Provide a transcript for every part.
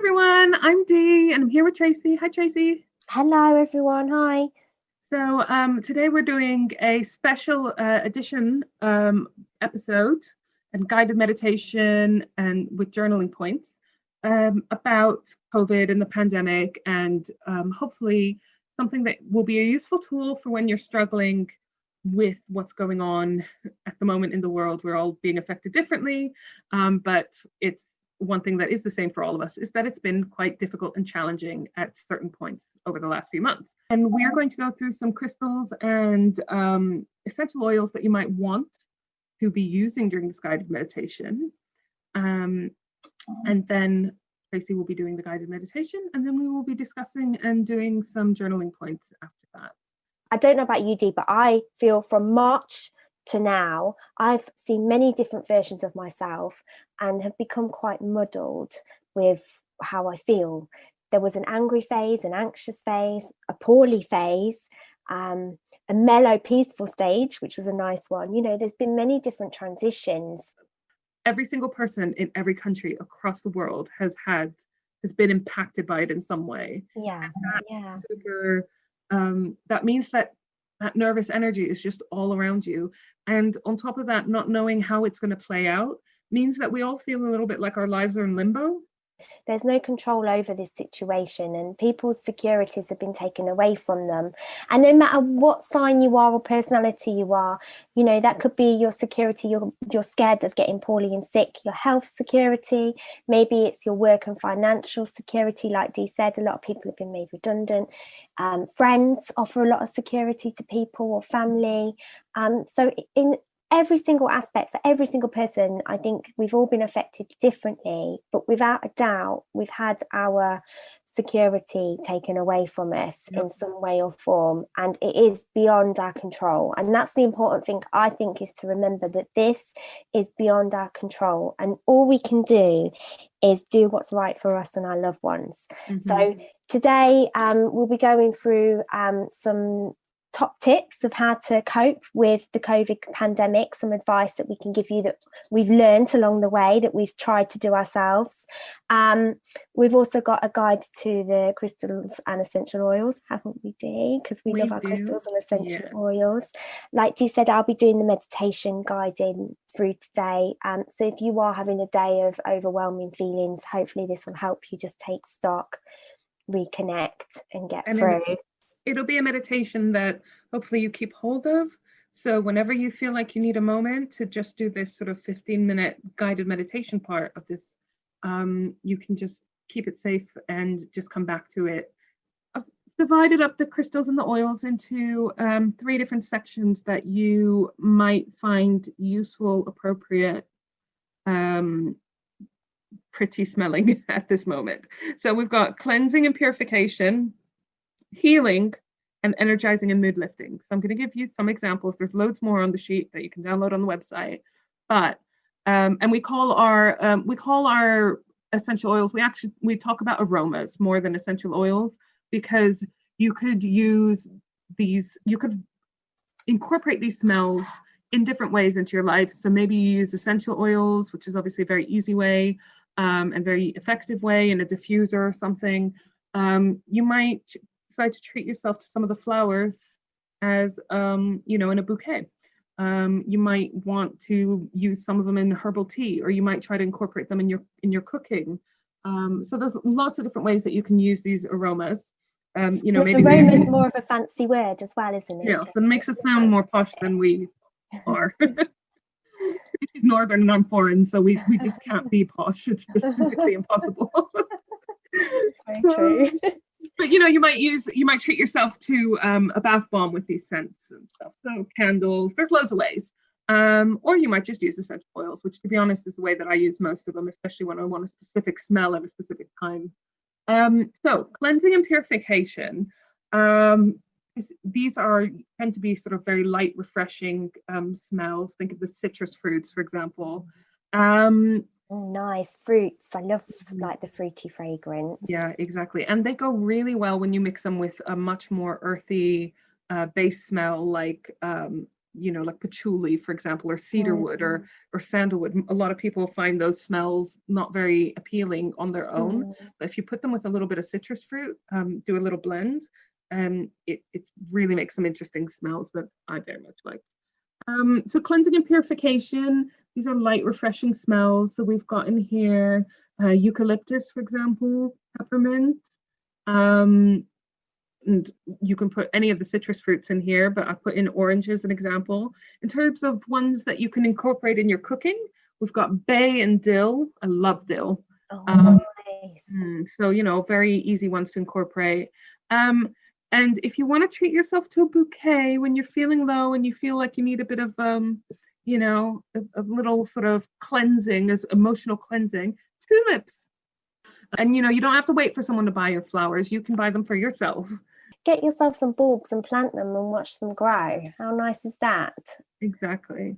everyone, I'm Dee and I'm here with Tracey. Hi, Tracey. Hello, everyone. Hi. Today we're doing a special edition episode and guided meditation and with journaling points about COVID and the pandemic, and hopefully something that will be a useful tool for when you're struggling with what's going on at the moment in the world. We're all being affected differently, but it's one thing that is the same for all of us is that it's been quite difficult and challenging at certain points over the last few months. And we are going to go through some crystals and essential oils that you might want to be using during this guided meditation. And then Tracey will be doing the guided meditation, and then we will be discussing and doing some journaling points after that. I don't know about you, Dee, but I feel from March to now, I've seen many different versions of myself and have become quite muddled with how I feel. There was an angry phase, an anxious phase, a poorly phase, a mellow, peaceful stage, which was a nice one. You know, there's been many different transitions. Every single person in every country across the world has been impacted by it in some way. Yeah, yeah. Super, that means that nervous energy is just all around you. And on top of that, not knowing how it's going to play out means that we all feel a little bit like our lives are in limbo. There's no control over this situation, and people's securities have been taken away from them. And no matter what sign you are or personality you are, you know, that could be your security. You're scared of getting poorly and sick, your health security. Maybe it's your work and financial security. Like Dee said, a lot of people have been made redundant. Friends offer a lot of security to people, or family. So in every single aspect, for every single person, I think we've all been affected differently, but without a doubt, we've had our security taken away from us in some way or form, and it is beyond our control. And that's the important thing, I think, is to remember that this is beyond our control, and all we can do is do what's right for us and our loved ones. So today we'll be going through some top tips of how to cope with the COVID pandemic, some advice that we can give you that we've learned along the way, that we've tried to do ourselves. We've also got a guide to the crystals and essential oils, haven't we, Dee? Because we love our crystals and essential oils. Like Dee said, I'll be doing the meditation guiding through today. So if you are having a day of overwhelming feelings, hopefully this will help you just take stock, reconnect and get through. It'll be a meditation that hopefully you keep hold of. So whenever you feel like you need a moment to just do this sort of 15-minute guided meditation part of this, you can just keep it safe and just come back to it. I've divided up the crystals and the oils into 3 different sections that you might find useful, appropriate, pretty smelling at this moment. So we've got cleansing and purification, healing, and energizing and mood lifting. So I'm going to give you some examples. There's loads more on the sheet that you can download on the website. But and we call our essential oils. We talk about aromas more than essential oils, because you could use these. You could incorporate these smells in different ways into your life. So maybe you use essential oils, which is obviously a very easy way and very effective way, in a diffuser or something. You might decide to treat yourself to some of the flowers as in a bouquet. You might want to use some of them in herbal tea, or you might try to incorporate them in your cooking. So there's lots of different ways that you can use these aromas. Maybe aroma is more of a fancy word as well, isn't it? Yes, and makes it sound more posh than we are. She's northern and I'm foreign, so we just can't be posh. It's just physically impossible. Very true. But you might treat yourself to a bath bomb with these scents and stuff. So candles, there's loads of ways. Or you might just use essential oils, which, to be honest, is the way that I use most of them, especially when I want a specific smell at a specific time. So cleansing and purification. These tend to be sort of very light, refreshing smells. Think of the citrus fruits, for example. Nice fruits. I love like the fruity fragrance. Yeah, exactly. And they go really well when you mix them with a much more earthy base smell, like like patchouli, for example, or cedarwood or sandalwood. A lot of people find those smells not very appealing on their own, but if you put them with a little bit of citrus fruit, do a little blend, it really makes some interesting smells that I very much like. So cleansing and purification, these are light, refreshing smells. So we've got in here eucalyptus, for example, peppermint. And you can put any of the citrus fruits in here, but I put in orange as an example. In terms of ones that you can incorporate in your cooking, we've got bay and dill. I love dill. Nice. So, very easy ones to incorporate. And if you want to treat yourself to a bouquet when you're feeling low and you feel like you need a bit of, a little sort of cleansing, as emotional cleansing, tulips. And, you don't have to wait for someone to buy your flowers. You can buy them for yourself. Get yourself some bulbs and plant them and watch them grow. How nice is that? Exactly.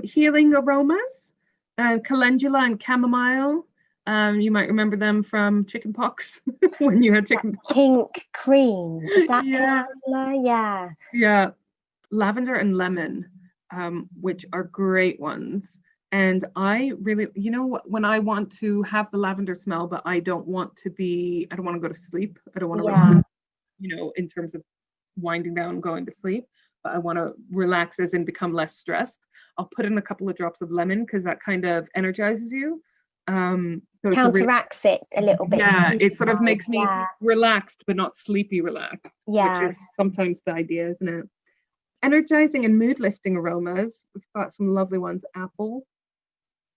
Healing aromas, calendula and chamomile. You might remember them from chicken pox when you had chicken pox. Pink cream. Is that calendula? Yeah. Yeah. Lavender and lemon, which are great ones. And I really, when I want to have the lavender smell, but I don't want to go to sleep. I don't want to, in terms of winding down, going to sleep, but I want to relax as in become less stressed. I'll put in a couple of drops of lemon because that kind of energizes you. So counteracts it a little bit. Yeah, it sort of makes me relaxed, but not sleepy relaxed. Yeah. Which is sometimes the idea, isn't it? Energizing and mood lifting aromas. We've got some lovely ones. Apple.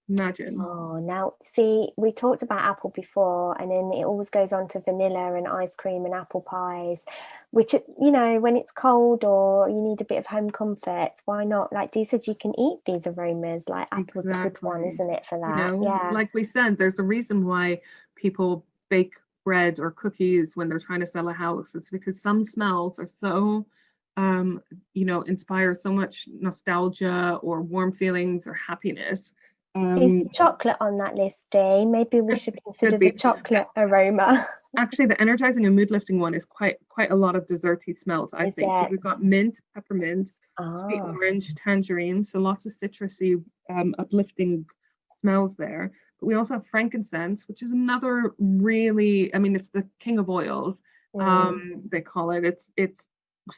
Imagine. Oh, now see, we talked about apple before, and then it always goes on to vanilla and ice cream and apple pies, which, when it's cold or you need a bit of home comfort, why not? Like Dee says, you can eat these aromas. Like apple's a good one, isn't it, for that? Yeah. Like we said, there's a reason why people bake bread or cookies when they're trying to sell a house. It's because some smells are so inspire so much nostalgia or warm feelings or happiness. Is chocolate on that list, Dee? Maybe we should consider the chocolate aroma. Actually, the energizing and mood lifting one is quite a lot of desserty smells, I think. Because we've got mint, peppermint, sweet orange, tangerine, so lots of citrusy, uplifting smells there. But we also have frankincense, which is another really, it's the king of oils. They call it. It's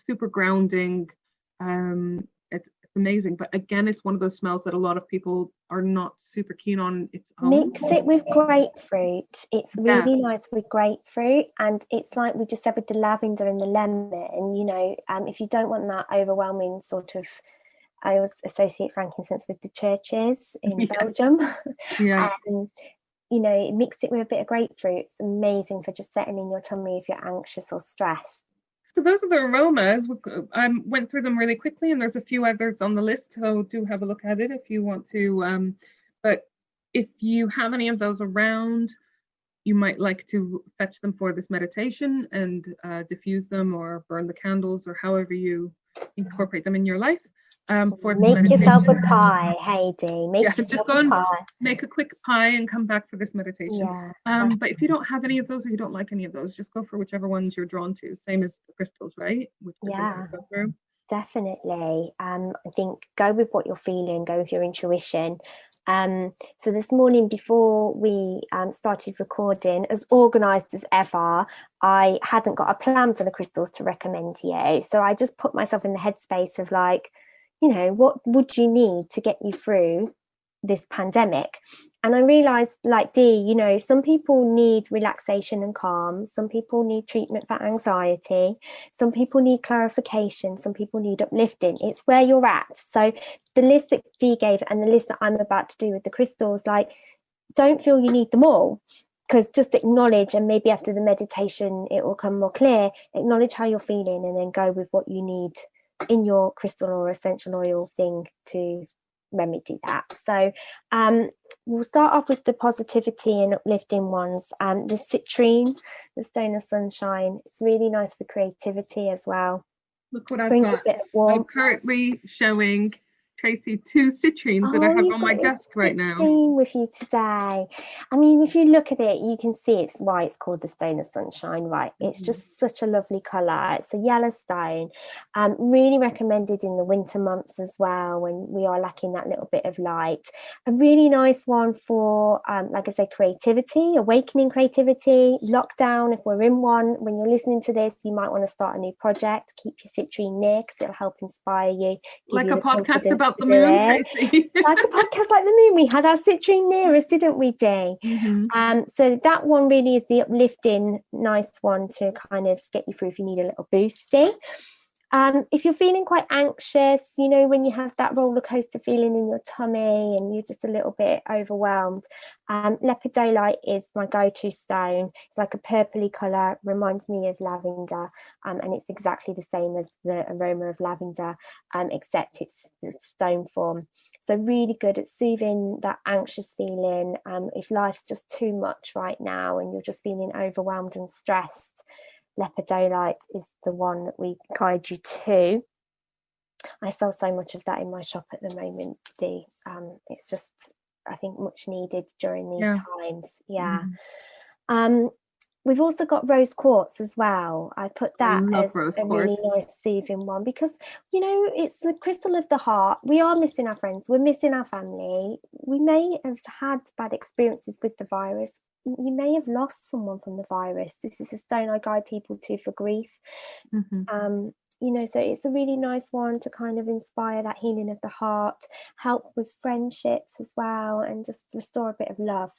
super grounding. It's amazing, but again, it's one of those smells that a lot of people are not super keen on its own. Mix it with grapefruit. It's really nice with grapefruit, and it's like we just said with the lavender and the lemon. If you don't want that overwhelming sort of, I always associate frankincense with the churches in Belgium. Mix it with a bit of grapefruit. It's amazing for just settling your tummy if you're anxious or stressed. So those are the aromas. I went through them really quickly, and there's a few others on the list, so do have a look at it if you want to. But if you have any of those around, you might like to fetch them for this meditation and diffuse them or burn the candles or however you incorporate them in your life. Make yourself a pie, Heidi. Just go and make a quick pie and come back for this meditation. But if you don't have any of those or you don't like any of those, just go for whichever ones you're drawn to. Same as the crystals, right? Definitely. I think go with what you're feeling, go with your intuition. So this morning before we started recording, as organised as ever, I hadn't got a plan for the crystals to recommend to you. So I just put myself in the headspace of like, what would you need to get you through this pandemic? And I realized, like Dee, some people need relaxation and calm. Some people need treatment for anxiety. Some people need clarification. Some people need uplifting. It's where you're at. So the list that Dee gave and the list that I'm about to do with the crystals, like, don't feel you need them all, because just acknowledge, and maybe after the meditation, it will come more clear. Acknowledge how you're feeling and then go with what you need in your crystal or essential oil thing to remedy that. So we'll start off with the positivity and uplifting ones. The citrine, the stone of sunshine, it's really nice for creativity as well. Look what I've got. I'm currently showing Tracy, two citrines that I Oh, have you've on my got your desk right now. citrine with you today. I mean, if you look at it, you can see it's why it's called the Stone of Sunshine, right? It's just such a lovely colour. It's a yellow stone. Really recommended in the winter months as well, when we are lacking that little bit of light. A really nice one for, like I said, creativity, awakening creativity, lockdown. If we're in one, when you're listening to this, you might want to start a new project. Keep your citrine near because it'll help inspire you. Like you a the podcast confidence about to the do moon, it. Tracy. Like a podcast like the moon. We had our citrine near us, didn't we, Dee? So that one really is the uplifting, nice one to kind of get you through if you need a little boosting. If you're feeling quite anxious, you know, when you have that roller coaster feeling in your tummy and you're just a little bit overwhelmed, lepidolite is my go-to stone. It's like a purpley colour, reminds me of lavender, and it's exactly the same as the aroma of lavender, except it's the stone form. So really good at soothing that anxious feeling. If life's just too much right now and you're just feeling overwhelmed and stressed, lepidolite is the one that we guide you to. I sell so much of that in my shop at the moment, Dee. It's just, I think, much needed during these times. We've also got rose quartz as well. I put that as a really nice soothing one because, you know, it's the crystal of the heart. We are missing our friends. We're missing our family. We may have had bad experiences with the virus. You may have lost someone from the virus. This is a stone I guide people to for grief. You know, so it's a really nice one to kind of inspire that healing of the heart, help with friendships as well, and just restore a bit of love,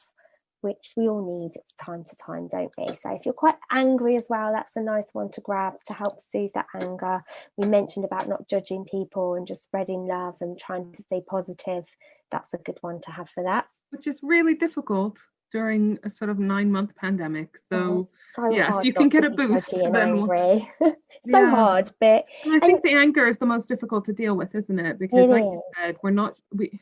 which we all need time to time, don't we? So if you're quite angry as well, that's a nice one to grab to help soothe that anger. We mentioned about not judging people and just spreading love and trying to stay positive. That's a good one to have for that. Which is really difficult during a sort of 9-month pandemic. So yeah, if you can get a boost, then angry. Hard, but and I think the anger is the most difficult to deal with, isn't it? Because like you said,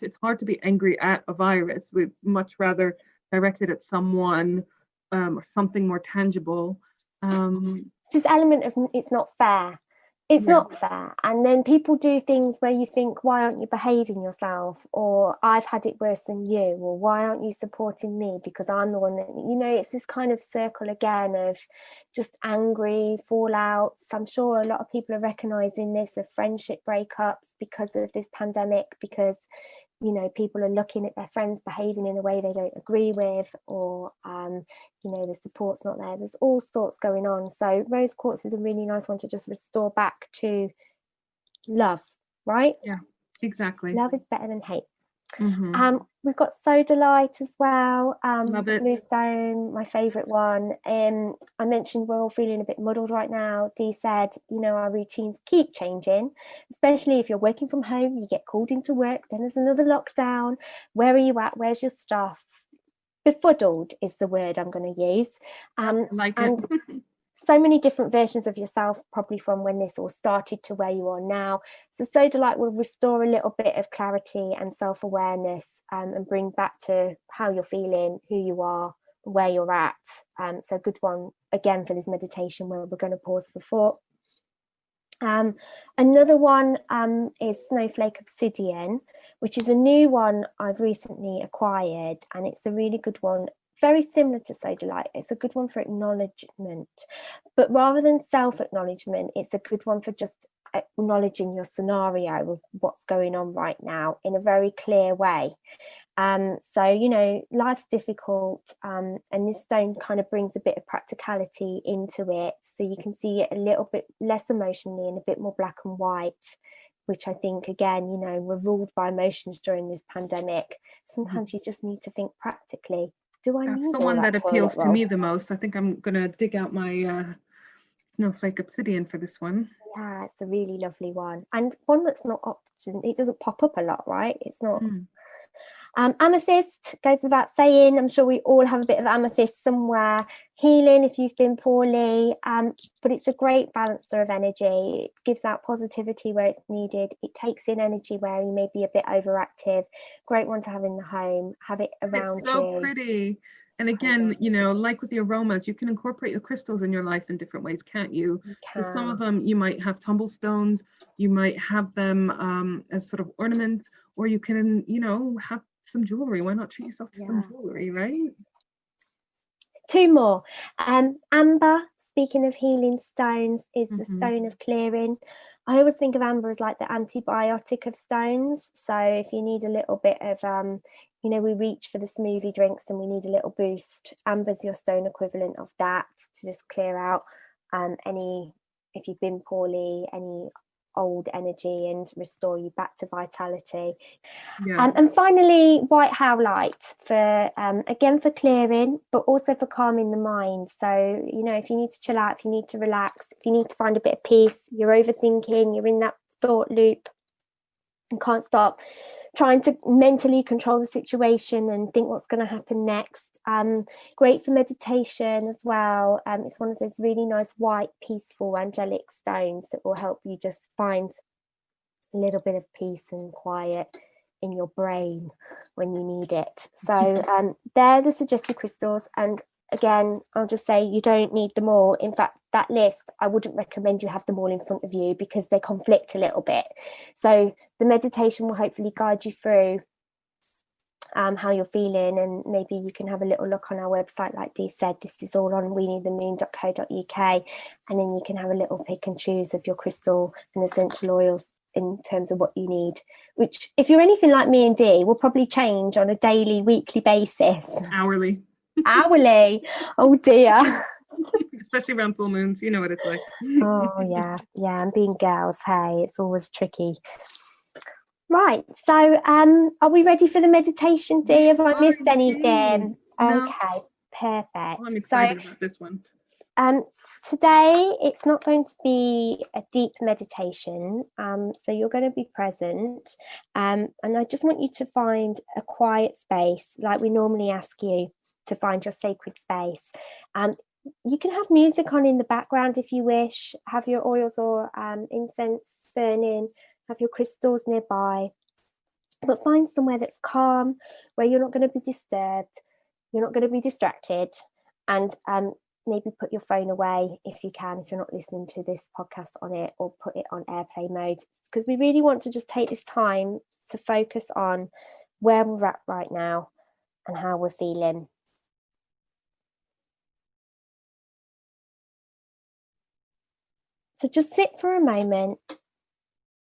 it's hard to be angry at a virus. We'd much rather direct it at someone or something more tangible. This element of it's not fair. It's not fair. And then people do things where you think, why aren't you behaving yourself? Or I've had it worse than you. Or why aren't you supporting me? Because I'm the one that, you know, it's this kind of circle again of just angry fallouts. I'm sure a lot of people are recognizing this, of friendship breakups because of this pandemic, because, you know, people are looking at their friends behaving in a way they don't agree with, or, you know, the support's not there. There's all sorts going on. So rose quartz is a really nice one to just restore back to love, right? Yeah, exactly. Love is better than hate. We've got sodalite as well. Love it. Blue stone, my favourite one. I mentioned we're all feeling a bit muddled right now. Dee said, you know, our routines keep changing, especially if you're working from home, you get called into work, then there's another lockdown. Where are you at? Where's your stuff? Befuddled is the word I'm going to use. I like it. So many different versions of yourself, probably from when this all started to where you are now. So sodalite will restore a little bit of clarity and self-awareness, and bring back to how you're feeling, who you are, where you're at. So good one again for this meditation where we're going to pause for thought. Another one is snowflake obsidian, which is a new one I've recently acquired, and it's a really good one. Very similar to sodalite. It's a good one for acknowledgement, but rather than self-acknowledgement, it's a good one for just acknowledging your scenario of what's going on right now in a very clear way. So, you know, life's difficult, and this stone kind of brings a bit of practicality into it, so you can see it a little bit less emotionally and a bit more black and white, which I think, again, you know, we're ruled by emotions during this pandemic. Sometimes you just need to think practically. That's the one that appeals to me the most. I think I'm going to dig out my snowflake obsidian for this one. Yeah, it's a really lovely one. And one that's not often, it doesn't pop up a lot, right? It's not. Amethyst goes without saying. I'm sure we all have a bit of amethyst somewhere. Healing if you've been poorly, but it's a great balancer of energy. It gives out positivity where it's needed. It takes in energy where you may be a bit overactive. Great one to have in the home. Have it around you. It's so pretty. And again, you know, like with the aromas, you can incorporate the crystals in your life in different ways, can't you? So some of them you might have tumblestones, you might have them as sort of ornaments, or you can, you know, have some jewelry. Why not treat yourself to some jewelry, right? Two more. Amber, speaking of healing stones, is the Mhm. stone of clearing. I always think of amber as like the antibiotic of stones. So if you need a little bit of, you know, we reach for the smoothie drinks and we need a little boost, amber's your stone equivalent of that to just clear out any, if you've been poorly, any old energy and restore you back to vitality. Yeah. And finally, white howlite for again for clearing, but also for calming the mind. So, you know, if you need to chill out, if you need to relax, if you need to find a bit of peace, you're overthinking, you're in that thought loop and can't stop trying to mentally control the situation and think what's going to happen next. Great for meditation as well. It's one of those really nice white, peaceful, angelic stones that will help you just find a little bit of peace and quiet in your brain when you need it. So they're the suggested crystals, and again, I'll just say you don't need them all. In fact, that list, I wouldn't recommend you have them all in front of you because they conflict a little bit. So the meditation will hopefully guide you through how you're feeling, and maybe you can have a little look on our website. Like Dee said, this is all on weneedthemoon.co.uk, and then you can have a little pick and choose of your crystal and essential oils in terms of what you need, which if you're anything like me and Dee will probably change on a daily, weekly basis. Hourly. Oh dear. Especially around full moons, you know what it's like. Oh yeah, and being girls, hey, it's always tricky. Right, so are we ready for the meditation, Dee? Have I missed anything? No. Okay, perfect. Oh, I'm excited about this one. Today it's not going to be a deep meditation, so you're going to be present, and I just want you to find a quiet space, like we normally ask you to find your sacred space. You can have music on in the background if you wish, have your oils or incense burning, have your crystals nearby, but find somewhere that's calm, where you're not going to be disturbed, you're not going to be distracted, and maybe put your phone away if you can, if you're not listening to this podcast on it, or put it on airplane mode, because we really want to just take this time to focus on where we're at right now and how we're feeling. So just sit for a moment,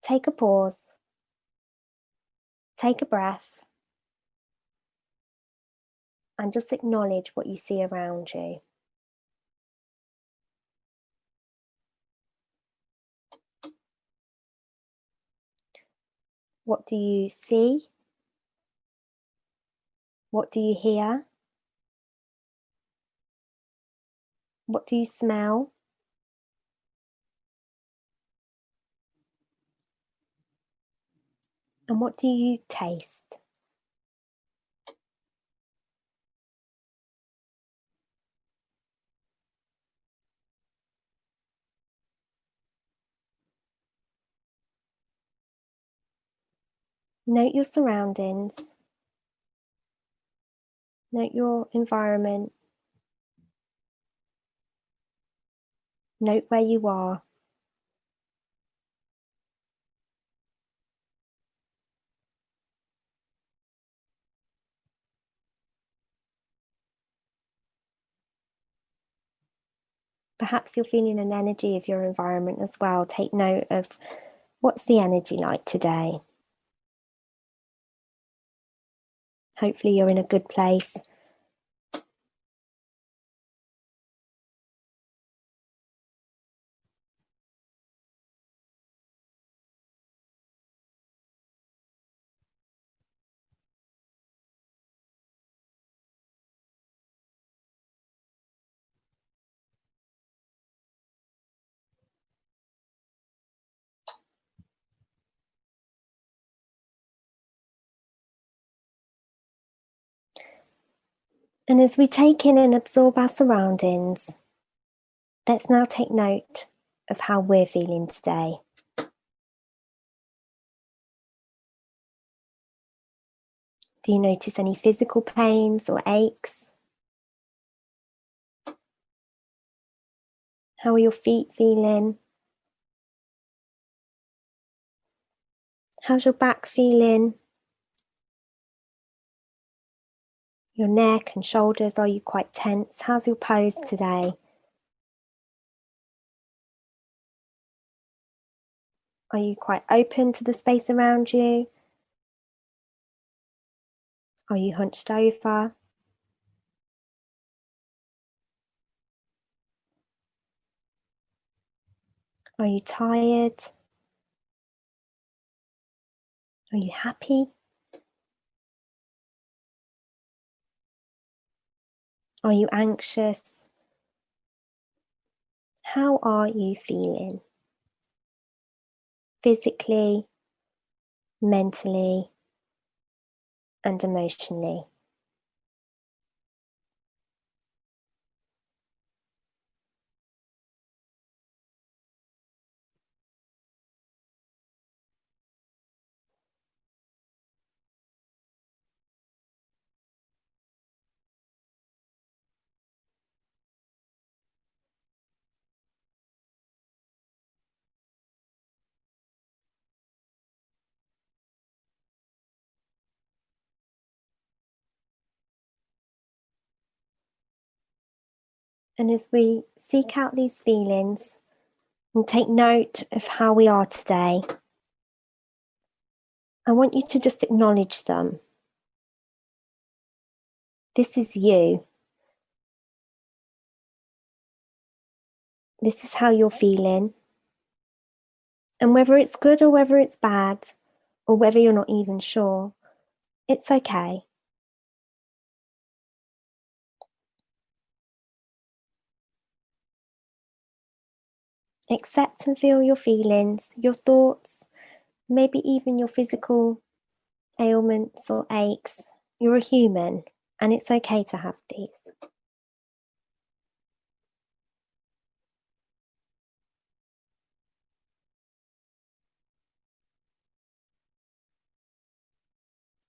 take a pause, take a breath, and just acknowledge what you see around you. What do you see? What do you hear? What do you smell? And what do you taste? Note your surroundings. Note your environment. Note where you are. Perhaps you're feeling an energy of your environment as well. Take note of what's the energy like today. Hopefully you're in a good place. And as we take in and absorb our surroundings, let's now take note of how we're feeling today. Do you notice any physical pains or aches? How are your feet feeling? How's your back feeling? Your neck and shoulders, are you quite tense? How's your pose today? Are you quite open to the space around you? Are you hunched over? Are you tired? Are you happy? Are you anxious? How are you feeling? Physically, mentally, and emotionally. And as we seek out these feelings and take note of how we are today, I want you to just acknowledge them. This is you. This is how you're feeling. And whether it's good or whether it's bad, or whether you're not even sure, it's okay. Accept and feel your feelings, your thoughts, maybe even your physical ailments or aches. You're a human, and it's okay to have these.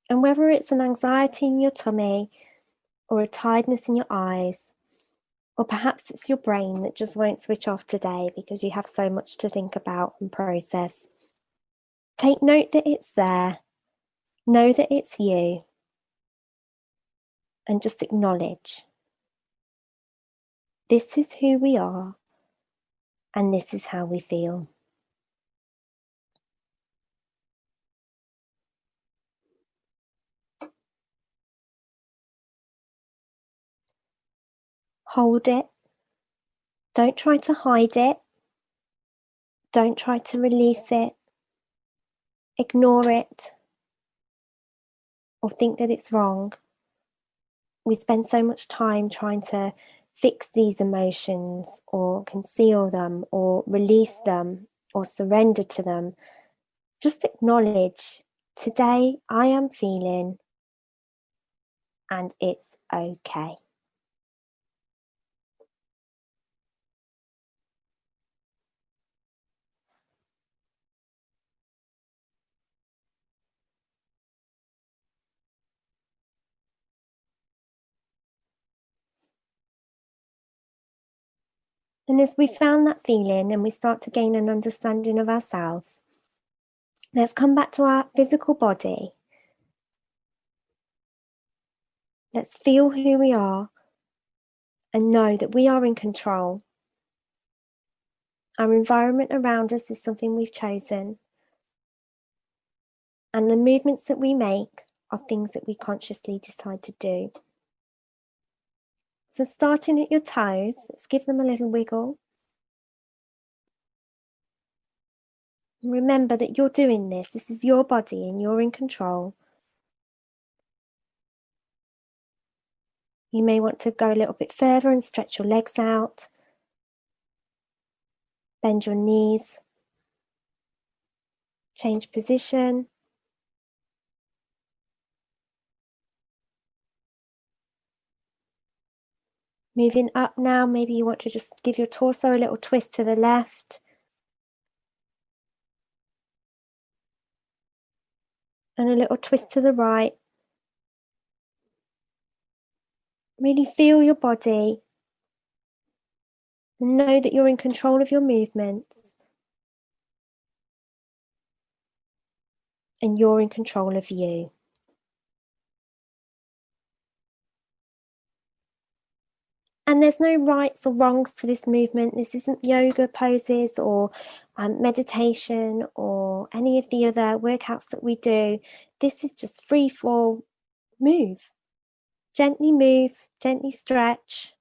And whether it's an anxiety in your tummy, or a tiredness in your eyes, or perhaps it's your brain that just won't switch off today because you have so much to think about and process, take note that it's there. Know that it's you. And just acknowledge. This is who we are, and this is how we feel. Hold it. Don't try to hide it. Don't try to release it. Ignore it. Or think that it's wrong. We spend so much time trying to fix these emotions, or conceal them, or release them, or surrender to them. Just acknowledge, today I am feeling, and it's okay. And as we found that feeling and we start to gain an understanding of ourselves, let's come back to our physical body. Let's feel who we are and know that we are in control. Our environment around us is something we've chosen. And the movements that we make are things that we consciously decide to do. So starting at your toes, let's give them a little wiggle. And remember that you're doing this. This is your body and you're in control. You may want to go a little bit further and stretch your legs out. Bend your knees. Change position. Moving up now, maybe you want to just give your torso a little twist to the left. And a little twist to the right. Really feel your body. And know that you're in control of your movements. And you're in control of you. And there's no rights or wrongs to this movement. This isn't yoga poses or meditation or any of the other workouts that we do. This is just free fall, move. Gently stretch,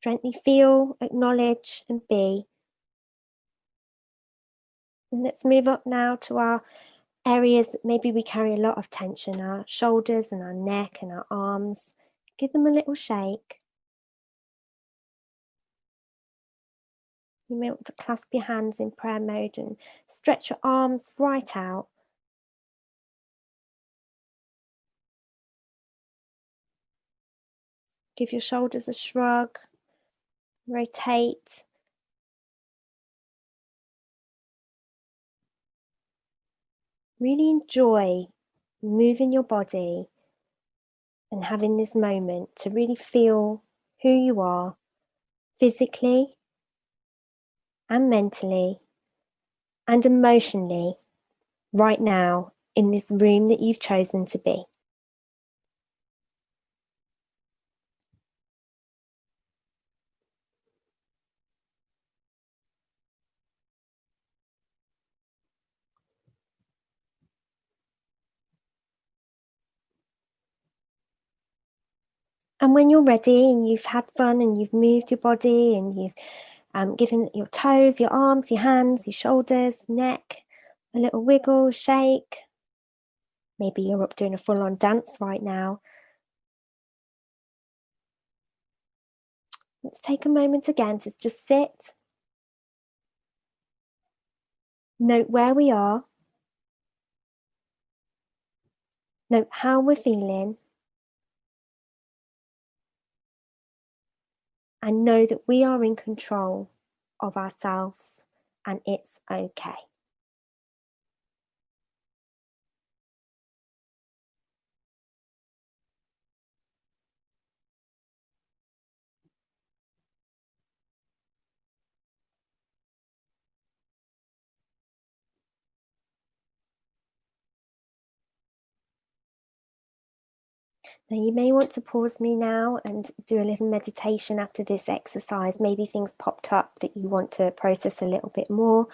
gently feel, acknowledge, and be. And let's move up now to our areas that maybe we carry a lot of tension, our shoulders and our neck and our arms. Give them a little shake. You may want to clasp your hands in prayer mode and stretch your arms right out. Give your shoulders a shrug. Rotate. Really enjoy moving your body and having this moment to really feel who you are physically and mentally and emotionally right now in this room that you've chosen to be. And when you're ready and you've had fun and you've moved your body and you've given your toes, your arms, your hands, your shoulders, neck, a little wiggle, shake. Maybe you're up doing a full-on dance right now. Let's take a moment again to just sit. Note where we are. Note how we're feeling. And know that we are in control of ourselves and it's okay. Now you may want to pause me now and do a little meditation after this exercise. Maybe things popped up that you want to process a little bit more.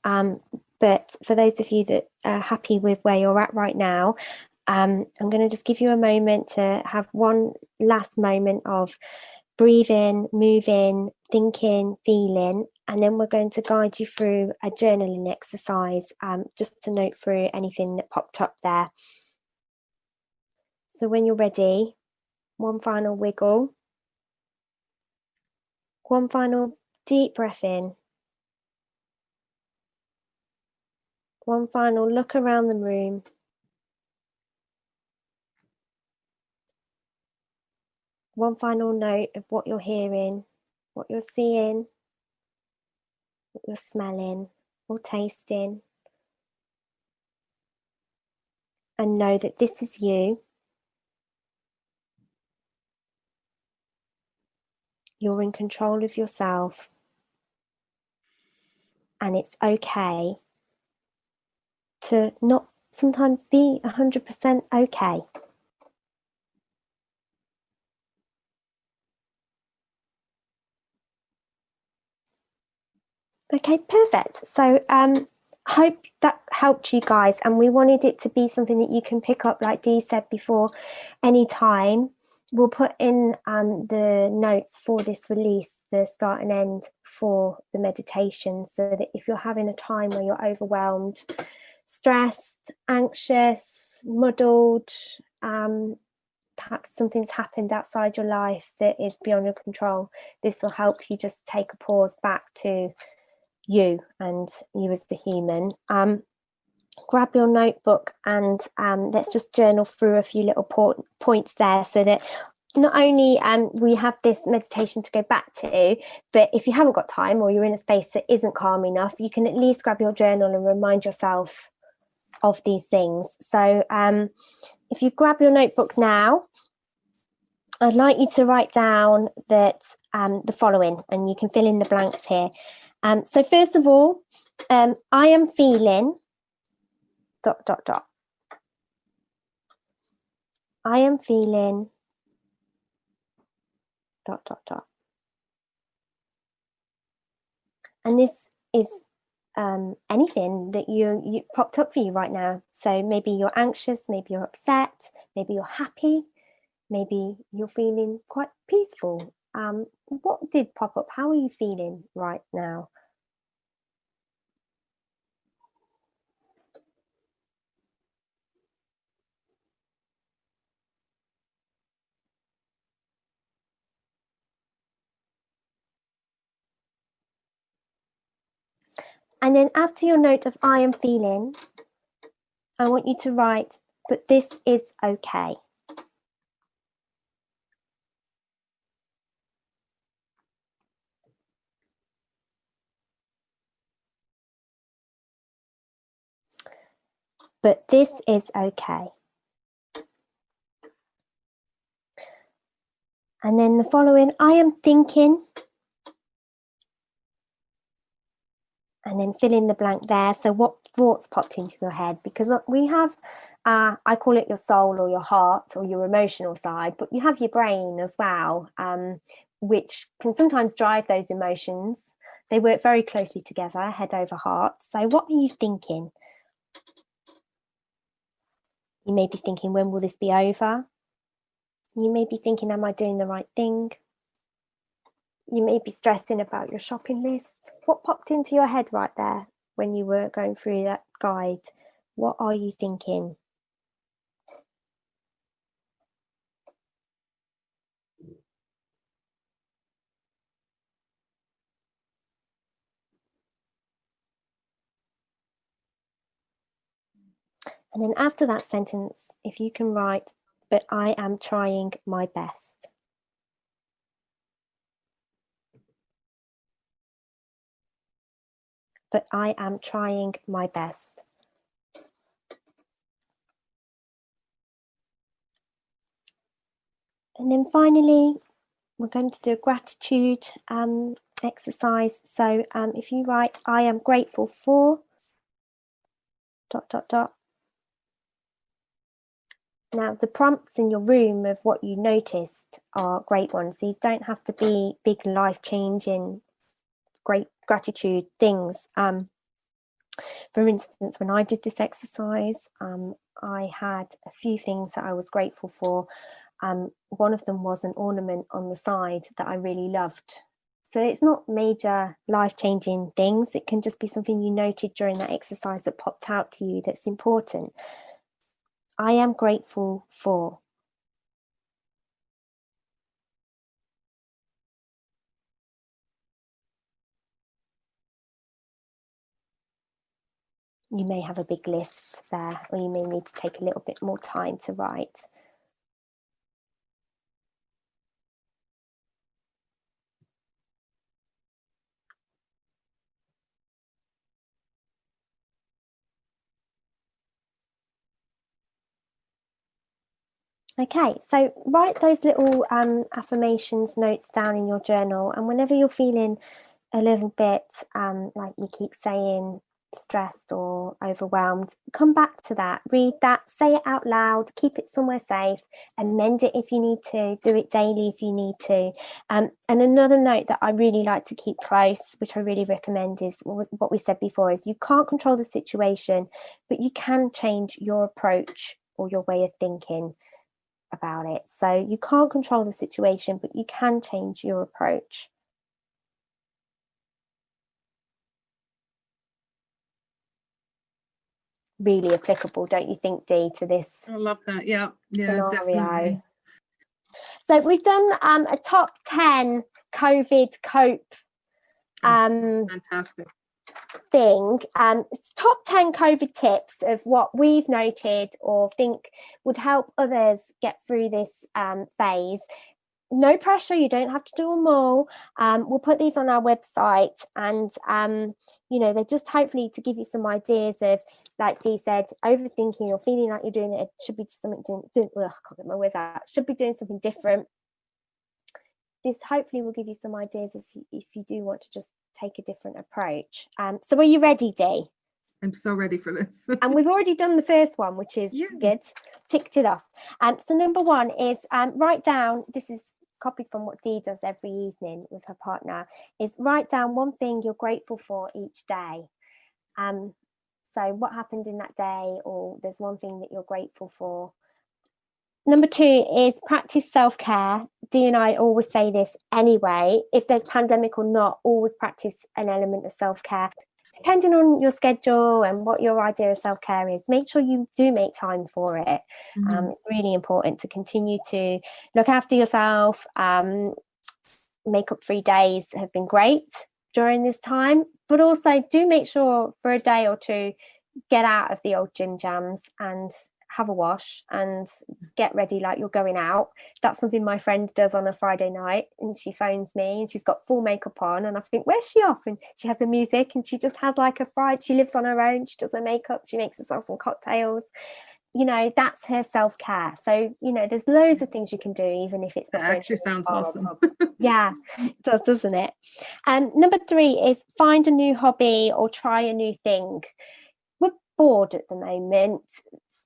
But for those of you that are happy with where you're at right now, I'm going to just give you a moment to have one last moment of breathing, moving, thinking, feeling, and then we're going to guide you through a journaling exercise, just to note through anything that popped up there. So when you're ready, one final wiggle, one final deep breath in, one final look around the room, one final note of what you're hearing, what you're seeing, what you're smelling or tasting, and know that this is you. You're in control of yourself, and it's okay to not sometimes be 100% okay. Okay, perfect. So hope that helped you guys, and we wanted it to be something that you can pick up, like Dee said before, anytime. We'll put in the notes for this release, the start and end for the meditation, so that if you're having a time where you're overwhelmed, stressed, anxious, muddled, perhaps something's happened outside your life that is beyond your control, this will help you just take a pause back to you and you as the human. Grab your notebook and let's just journal through a few little points there, so that not only we have this meditation to go back to, but if you haven't got time or you're in a space that isn't calm enough, you can at least grab your journal and remind yourself of these things. So if you grab your notebook now, I'd like you to write down that the following, and you can fill in the blanks here. So first of all, I am feeling ... I am feeling ... And this is anything that you popped up for you right now. So maybe you're anxious, maybe you're upset, maybe you're happy, maybe you're feeling quite peaceful. What did pop up? How are you feeling right now? And then after your note of I am feeling, I want you to write, but this is okay. But this is okay. And then the following, I am thinking, and then fill in the blank there. So what thoughts popped into your head? Because we have, I call it your soul or your heart or your emotional side, but you have your brain as well, which can sometimes drive those emotions. They work very closely together, head over heart. So what are you thinking? You may be thinking, when will this be over? You may be thinking, am I doing the right thing? You may be stressing about your shopping list. What popped into your head right there when you were going through that guide? What are you thinking? And then after that sentence, if you can write, but I am trying my best. But I am trying my best. And then finally, we're going to do a gratitude exercise. So if you write, I am grateful for ... Now, the prompts in your room of what you noticed are great ones. These don't have to be big life-changing, great gratitude things. For instance, when I did this exercise, I had a few things that I was grateful for. One of them was an ornament on the side that I really loved. So it's not major life-changing things. It can just be something you noted during that exercise that popped out to you that's important. I am grateful for. You may have a big list there, or you may need to take a little bit more time to write. Okay, so write those little affirmations notes down in your journal, and whenever you're feeling a little bit like you keep saying, stressed or overwhelmed, come back to that, read that, say it out loud, keep it somewhere safe, amend it if you need to, do it daily if you need to. And another note that I really like to keep close, which I really recommend, is what we said before, is you can't control the situation, but you can change your approach or your way of thinking about it. So you can't control the situation, but you can change your approach. Really applicable, don't you think, Dee, to this? I love that. Yeah, scenario. Definitely. So we've done a top 10 COVID cope fantastic thing. Top 10 COVID tips of what we've noted or think would help others get through this phase. No pressure, you don't have to do them all. We'll put these on our website, and they're just hopefully to give you some ideas of, like Dee said, overthinking or feeling like you're doing it should be something I can't get my words out, should be doing something different. this hopefully will give you some ideas if you do want to just take a different approach. So are you ready, Dee? I'm so ready for this. And we've already done the first one, which is good. Ticked it off. So number one is write down, this is copied from what Dee does every evening with her partner, is write down one thing you're grateful for each day. So what happened in that day, or there's one thing that you're grateful for. Number two is practice self-care. Dee and I always say this anyway, if there's pandemic or not, always practice an element of self-care. Depending on your schedule and what your idea of self-care is, make sure you do make time for it. It's really important to continue to look after yourself. Makeup-free days have been great during this time, but also do make sure for a day or two, get out of the old gym jams and have a wash and get ready like you're going out. That's something my friend does on a Friday night, and she phones me and she's got full makeup on, and I think, where's she off? And she has the music and she just has like a Friday, she lives on her own, she does her makeup, she makes herself some cocktails, you know, that's her self-care. So, you know, there's loads of things you can do, even if it's not That actually sounds awesome. Yeah, it does, doesn't it? Number three is find a new hobby or try a new thing. We're bored at the moment.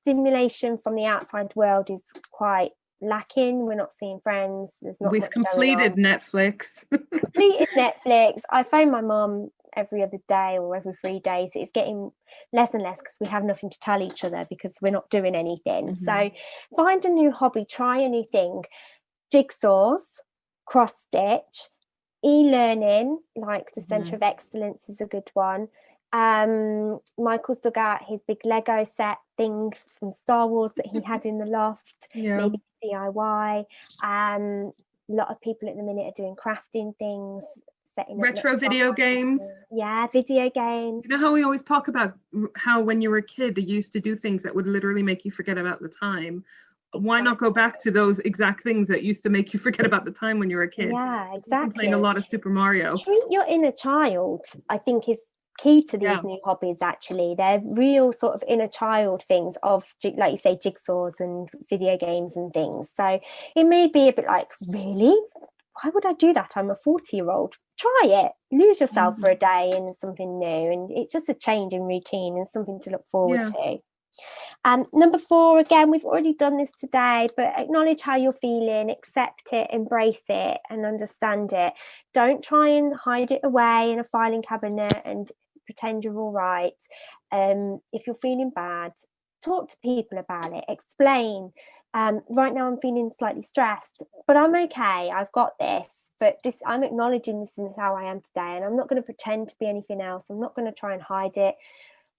Stimulation from the outside world is quite lacking. We're not seeing friends. We've completed Netflix. Completed Netflix. I phone my mum every other day or every 3 days. It's getting less and less because we have nothing to tell each other because we're not doing anything. So find a new hobby, try a new thing. Jigsaws, cross stitch, e-learning, like the Centre of Excellence is a good one. Michael's dug out his big Lego set thing from Star Wars that he had in the loft. Maybe DIY. A lot of people at the minute are doing crafting things, setting up retro video games. Video games. You know how we always talk about how when you were a kid you used to do things that would literally make you forget about the time. Exactly. Why not go back to those exact things that used to make you forget about the time when you were a kid? Yeah, exactly. I'm playing a lot of Super Mario. Treat your inner child, I think, is key to these new hobbies. Actually, they're real sort of inner child things of, like you say, jigsaws and video games and things. So it may be a bit like, really, why would I do that? I'm a 40-year-old. Try it, lose yourself for a day in something new, and it's just a change in routine and something to look forward to. Number four, again, we've already done this today, but acknowledge how you're feeling, accept it, embrace it, and understand it. Don't try and hide it away in a filing cabinet and pretend you're all right. If you're feeling bad, talk to people about it, explain. Right now I'm feeling slightly stressed, but I'm okay, I've got this. But this, I'm acknowledging this is how I am today, and I'm not going to pretend to be anything else. I'm not going to try and hide it.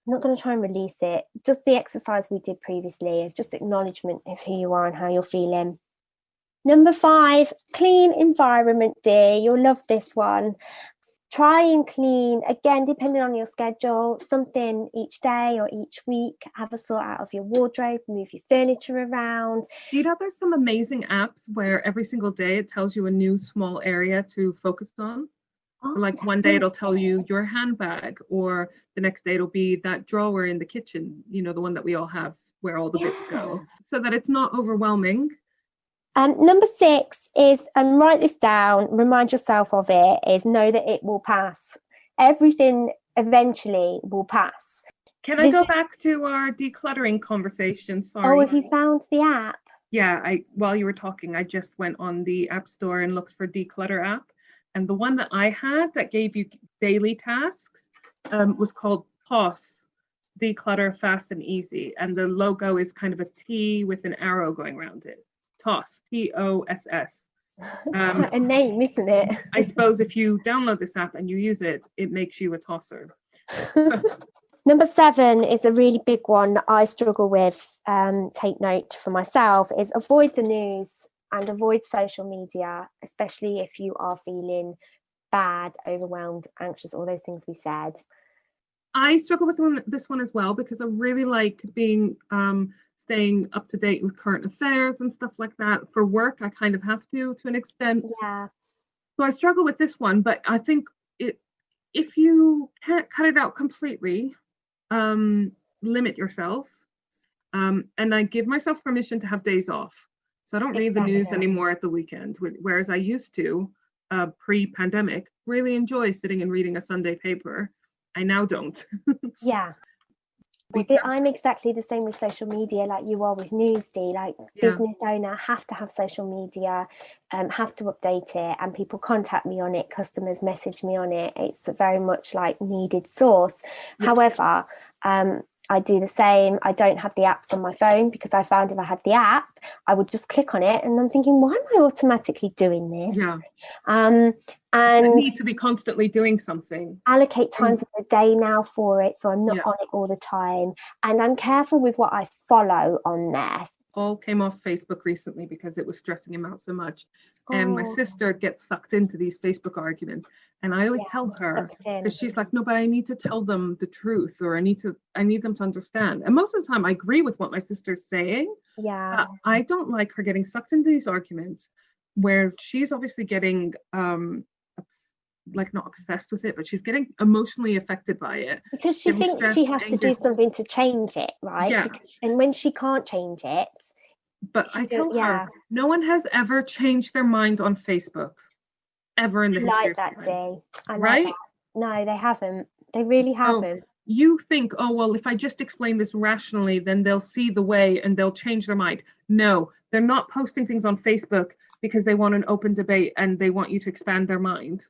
I'm not going to try and release it. Just the exercise we did previously is just acknowledgement of who you are and how you're feeling. Number five, clean environment, dear. You'll love this one. Try and clean, again, depending on your schedule, something each day or each week. Have a sort out of your wardrobe, move your furniture around. Do you know there's some amazing apps where every single day it tells you a new small area to focus on? So like one day it'll tell you your handbag, or the next day it'll be that drawer in the kitchen, you know, the one that we all have where all the bits go, so that it's not overwhelming. Number six is, and write this down, remind yourself of it, is know that it will pass. Everything eventually will pass. Can I go back to our decluttering conversation? Sorry. Oh, have you found the app? Yeah, while you were talking, I just went on the App Store and looked for Declutter app. And the one that I had that gave you daily tasks was called Toss, Declutter Fast and Easy. And the logo is kind of a T with an arrow going around it. Toss, TOSS. Quite a name, isn't it? I suppose if you download this app and you use it, it makes you a tosser. Number seven is a really big one that I struggle with. Take note for myself, is avoid the news and avoid social media, especially if you are feeling bad, overwhelmed, anxious, all those things we said. I struggle with this one as well, because I really like being staying up to date with current affairs and stuff like that. For work, I kind of have to an extent. Yeah. So I struggle with this one, but I think if you can't cut it out completely, limit yourself. And I give myself permission to have days off. So I don't read the news Exactly. anymore at the weekend, whereas I used to, pre-pandemic, really enjoy sitting and reading a Sunday paper. I now don't. Yeah. Well, Because I'm exactly the same with social media, like you are with Newsday. Like yeah, business owner, have to have social media, have to update it, and people contact me on it. Customers message me on it. It's very much like needed source. yeah, However, I do the same. I don't have the apps on my phone because I found if I had the app, I would just click on it, and I'm thinking, why am I automatically doing this? yeah. Um, I and need to be constantly doing something. allocate times And of the day now for it, so I'm not yeah, on it all the time, and I'm careful with what I follow on there. Paul came off Facebook recently because it was stressing him out so much. And my Oh, sister gets sucked into these Facebook arguments. And I always yeah, tell her, sucked in. because she's like, no, but I need to tell them the truth, or I need them to understand. And most of the time I agree with what my sister's saying. Yeah, I don't like her getting sucked into these arguments where she's obviously getting like not obsessed with it, but she's getting emotionally affected by it, because she getting thinks stressed, she has to do angry. something to change it, right? Yeah. Because, and when she can't change it, But she I feels, tell her, yeah, no one has ever changed their mind on Facebook ever in the I history like of that, time, Dee. I like that. right? No, they haven't. They really So haven't. you think, oh, well, if I just explain this rationally, then they'll see the way and they'll change their mind. No, they're not posting things on Facebook because they want an open debate and they want you to expand their mind.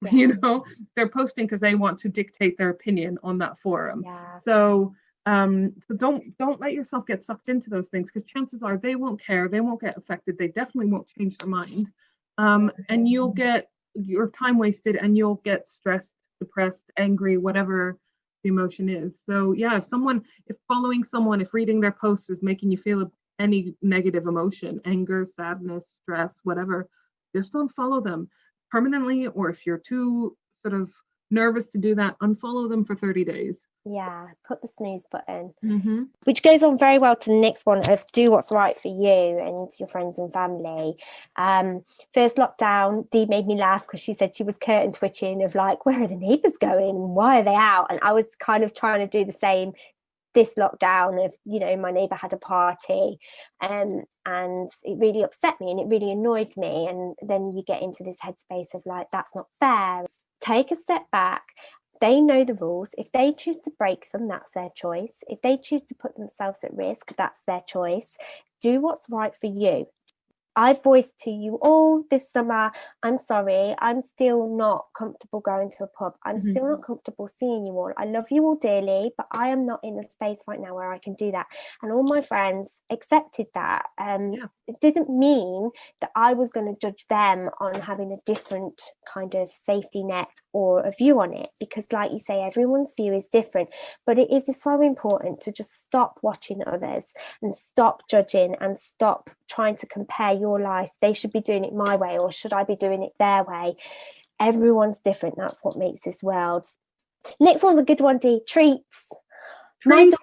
Yeah, You know, they're posting because they want to dictate their opinion on that forum. yeah, So so don't let yourself get sucked into those things, because chances are they won't care, they won't get affected, they definitely won't change their mind. And you'll get your time wasted, and you'll get stressed, depressed, angry, whatever the emotion is. So yeah, if following someone, if reading their posts is making you feel any negative emotion, anger, sadness, stress, whatever, just don't follow them permanently. Or if you're too sort of nervous to do that, unfollow them for 30 days. yeah. Put the snooze button. Mm-hmm. Which goes on very well to the next one of do what's right for you and your friends and family. First lockdown, Dee made me laugh because she said she was curtain twitching of like, where are the neighbours going? Why are they out? And I was kind of trying to do the same this lockdown of, you know, my neighbour had a party, and it really upset me and it really annoyed me. And then you get into this headspace of like, that's not fair. Take a step back. They know the rules. If they choose to break them, that's their choice. If they choose to put themselves at risk, that's their choice. Do what's right for you. I voiced to you all this summer, I'm sorry, I'm still not comfortable going to a pub. I'm Mm-hmm. still not comfortable seeing you all. I love you all dearly, but I am not in a space right now where I can do that. And all my friends accepted that. Yeah. It didn't mean that I was going to judge them on having a different kind of safety net or a view on it, because like you say, everyone's view is different. But it is so important to just stop watching others and stop judging and stop trying to compare your life. They should be doing it my way, or should I be doing it their way? Everyone's different. That's what makes this world. Next one's a good one, Dee. Treats. Treats.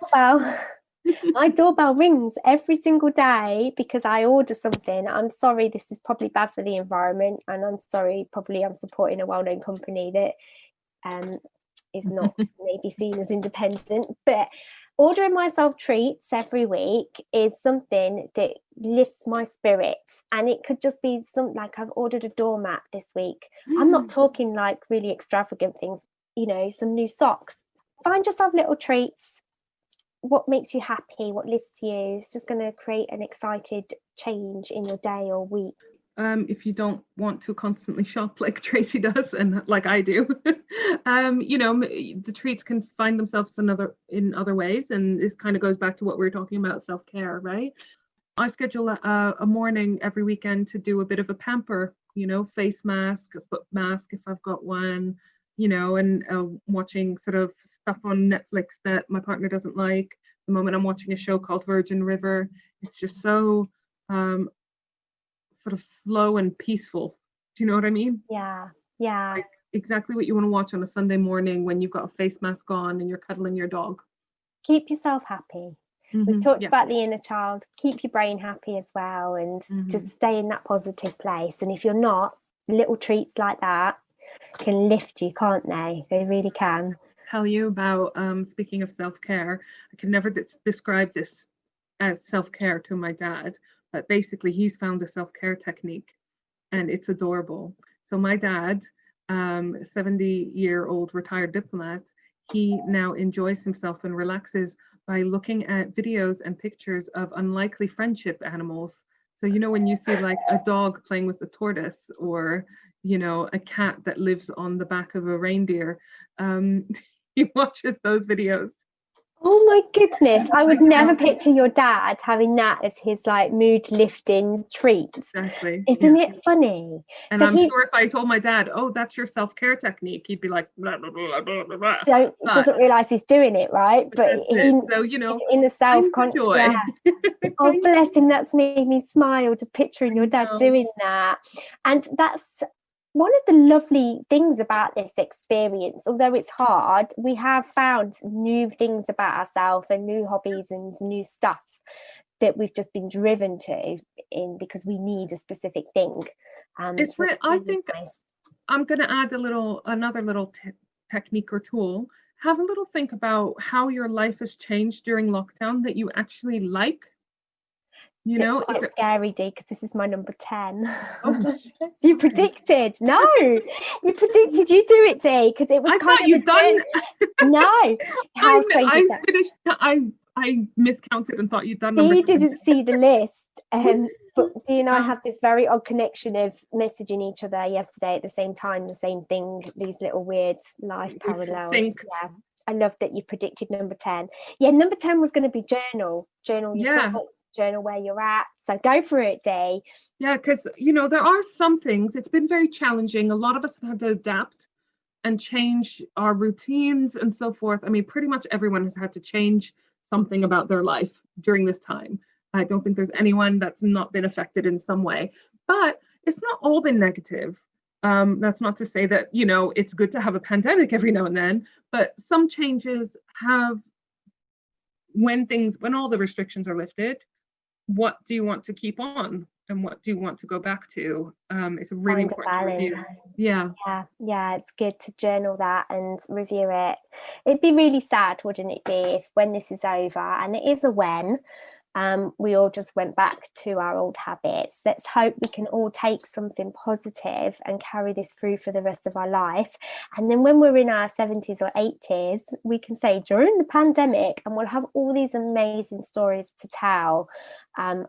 My doorbell rings every single day because I order something. I'm sorry, this is probably bad for the environment, and I'm sorry, probably I'm supporting a well-known company that is not maybe seen as independent, but ordering myself treats every week is something that lifts my spirits. And it could just be something like, I've ordered a doormat this week. I'm not talking like really extravagant things, you know, some new socks. Find yourself little treats. What makes you happy, what lifts you. It's just going to create an excited change in your day or week. If you don't want to constantly shop like Tracey does and like I do, you know, the treats can find themselves in other ways, and this kind of goes back to what we were talking about, self-care, right? I schedule a morning every weekend to do a bit of a pamper, you know, face mask, a foot mask if I've got one, you know, and watching sort of stuff on Netflix that my partner doesn't like. The moment I'm watching a show called Virgin River, it's just so sort of slow and peaceful. Do you know what I mean? Yeah. Like exactly what you want to watch on a Sunday morning when you've got a face mask on and you're cuddling your dog. Keep yourself happy. We've talked about the inner child. Keep your brain happy as well, and just stay in that positive place. And if you're not, little treats like that can lift you, can't they? They really can. Tell you about speaking of self-care, I can never describe this as self-care to my dad, but basically he's found a self-care technique and it's adorable. So my dad, 70-year-old retired diplomat, he now enjoys himself and relaxes by looking at videos and pictures of unlikely friendship animals. So, you know, when you see like a dog playing with a tortoise, or, you know, a cat that lives on the back of a reindeer, he watches those videos. Oh my goodness, I would never picture your dad having that as his like mood lifting treat. Exactly. Isn't it funny? And so I'm sure if I told my dad, oh, that's your self-care technique, he'd be like, blah, blah, blah, blah, blah, blah. Doesn't realize he's doing it, right? But so, you know, in the self-conscious. Yeah. Oh, bless him, that's made me smile just picturing your dad doing that. And that's one of the lovely things about this experience. Although it's hard, we have found new things about ourselves and new hobbies and new stuff that we've just been driven to in because we need a specific thing. It's so really, I think nice. I'm going to add another little technique or tool. Have a little think about how your life has changed during lockdown that you actually like. You know, it's quite scary, Dee, because this is my number 10. Oh, you predicted. No, you predicted you do it, Dee, because it was I thought you'd done. No, how I finished. I miscounted and thought you'd done. Dee didn't see the list, but Dee and I have this very odd connection of messaging each other yesterday at the same time, the same thing. These little weird life parallels. Yeah. I love that you predicted number 10. Yeah, number 10 was going to be journal. Journal where you're at, so go for it, Dee. Yeah, because you know there are some things, it's been very challenging. A lot of us have had to adapt and change our routines and so forth. I mean, pretty much everyone has had to change something about their life during this time. I don't think there's anyone that's not been affected in some way, but it's not all been negative. That's not to say that, you know, it's good to have a pandemic every now and then, but some changes have, when all the restrictions are lifted, what do you want to keep on and what do you want to go back to? It's a really important to review. Yeah, it's good to journal that and review it. It'd be really sad, wouldn't it be, if when this is over, and it is a when, we all just went back to our old habits. Let's hope we can all take something positive and carry this through for the rest of our life. And then when we're in our 70s or 80s, we can say during the pandemic, and we'll have all these amazing stories to tell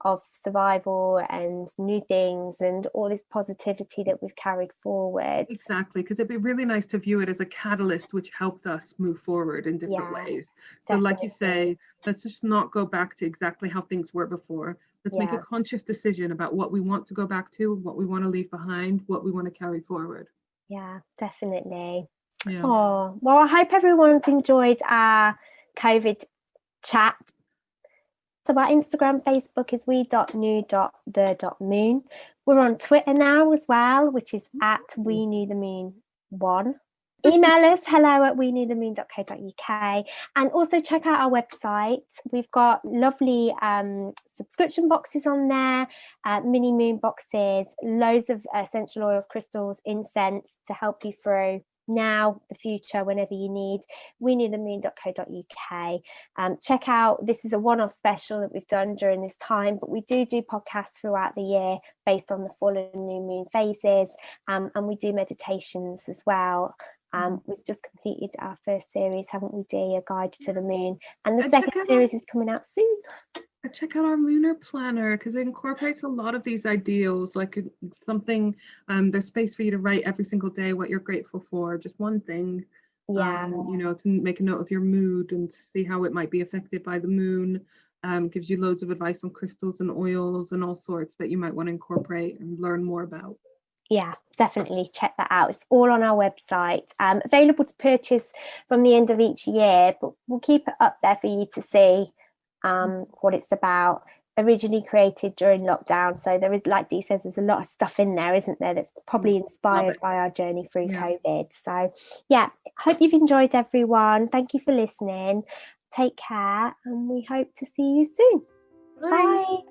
of survival and new things and all this positivity that we've carried forward. Exactly, because it'd be really nice to view it as a catalyst which helped us move forward in different ways. So definitely. Like you say, let's just not go back to exactly how things were before. Let's make a conscious decision about what we want to go back to, what we want to leave behind, what we want to carry forward. Yeah, definitely. Yeah. Oh, well, I hope everyone's enjoyed our COVID chat. So our Instagram, Facebook is we.knew.the.moon. We're on Twitter now as well, which is at we-knew-the-moon1. Email us hello@we-knew-the-moon.co.uk, and also check out our website. We've got lovely subscription boxes on there, mini moon boxes, loads of essential oils, crystals, incense to help you through now, the future, whenever you need. we-knew-the-moon.co.uk. Check out, this is a one-off special that we've done during this time, but we do podcasts throughout the year based on the full and new moon phases, and we do meditations as well. We've just completed our first series, haven't we, Dee? A Guide to the Moon, and the second series is coming out soon. Check out our lunar planner, because it incorporates a lot of these ideals, like something, there's space for you to write every single day what you're grateful for, just one thing. You know, to make a note of your mood and to see how it might be affected by the moon. Gives you loads of advice on crystals and oils and all sorts that you might want to incorporate and learn more about. Yeah, definitely check that out. It's all on our website, available to purchase from the end of each year, but we'll keep it up there for you to see what it's about. Originally created during lockdown, so there is, like Dee says, there's a lot of stuff in there, isn't there, that's probably inspired by our journey through COVID. So yeah, hope you've enjoyed, everyone. Thank you for listening. Take care, and we hope to see you soon. Bye.